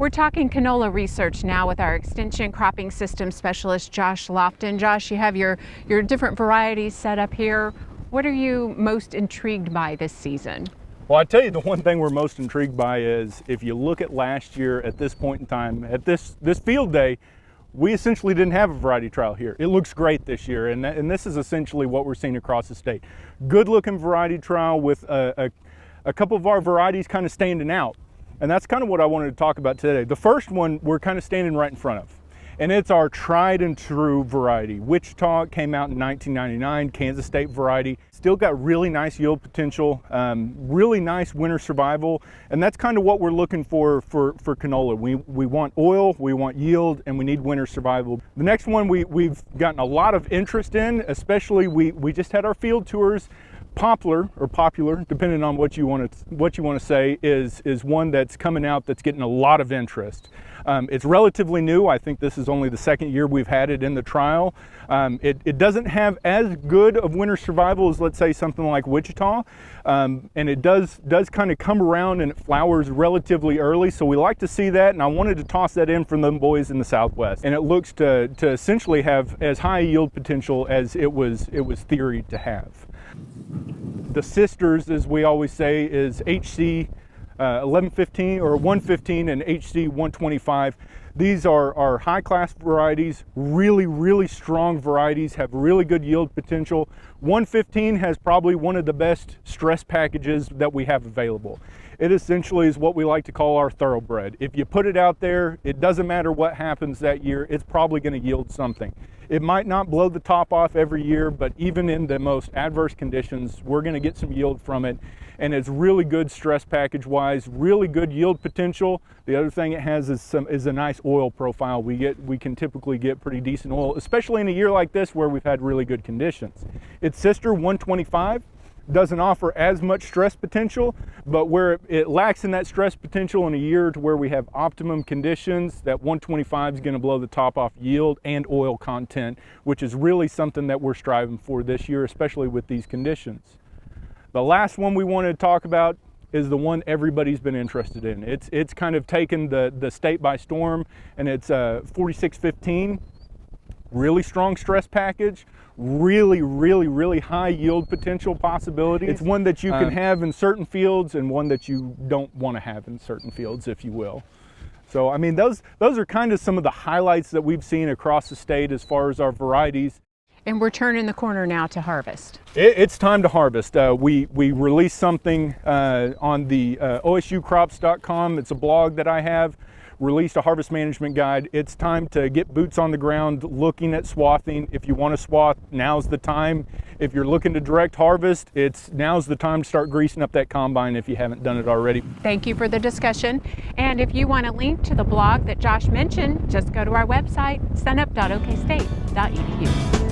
We're talking canola research now with our Extension Cropping System Specialist, Josh Lofton. Josh, you have your different varieties set up here. What are you most intrigued by this season? Well, I tell you, the one thing we're most intrigued by is if you look at last year at this point in time, at this field day, we essentially didn't have a variety trial here. It looks great this year, and this is essentially what we're seeing across the state. Good looking variety trial with a couple of our varieties kind of standing out. And that's kind of what I wanted to talk about today. The first one we're kind of standing right in front of, and it's our tried and true variety. Wichita came out in 1999, Kansas State variety. Still got really nice yield potential, really nice winter survival, and that's kind of what we're looking for canola. We want oil, we want yield, and we need winter survival. The next one we've gotten a lot of interest in, especially we just had our field tours. Poplar, or popular, depending on what you want to say, is one that's coming out that's getting a lot of interest. It's relatively new. I think this is only the second year we've had it in the trial. It doesn't have as good of winter survival as, let's say, something like Wichita, and it does kind of come around and it flowers relatively early. So we like to see that, and I wanted to toss that in from them boys in the Southwest. And it looks to essentially have as high yield potential as it was theoried to have. The sisters, as we always say, is HC 1115 or 115 and HC 125. These are high class varieties, really strong varieties, have really good yield potential. 115 has probably one of the best stress packages that we have available. It essentially is what we like to call our thoroughbred. If you put it out there, it doesn't matter what happens that year, it's probably going to yield something. It might not blow the top off every year, but even in the most adverse conditions, we're going to get some yield from it. And it's really good stress package wise, really good yield potential. The other thing it has is a nice oil profile. We can typically get pretty decent oil, especially in a year like this where we've had really good conditions. Its sister 125 doesn't offer as much stress potential, but where it lacks in that stress potential in a year to where we have optimum conditions, that 125 is going to blow the top off yield and oil content, which is really something that we're striving for this year, especially with these conditions. The last one we wanted to talk about is the one everybody's been interested in. It's kind of taken the state by storm, and it's 4615. Really strong stress package, really high yield potential possibilities. It's one that you can have in certain fields and one that you don't want to have in certain fields, if you will. So I mean, those are kind of some of the highlights that we've seen across the state as far as our varieties. And we're turning the corner now to harvest. It's time to harvest. We released something on the osucrops.com. It's a blog that I have. Released a harvest management guide. It's time to get boots on the ground looking at swathing. If you want to swath, now's the time. If you're looking to direct harvest, now's the time to start greasing up that combine if you haven't done it already. Thank you for the discussion. And if you want a link to the blog that Josh mentioned, just go to our website, sunup.okstate.edu.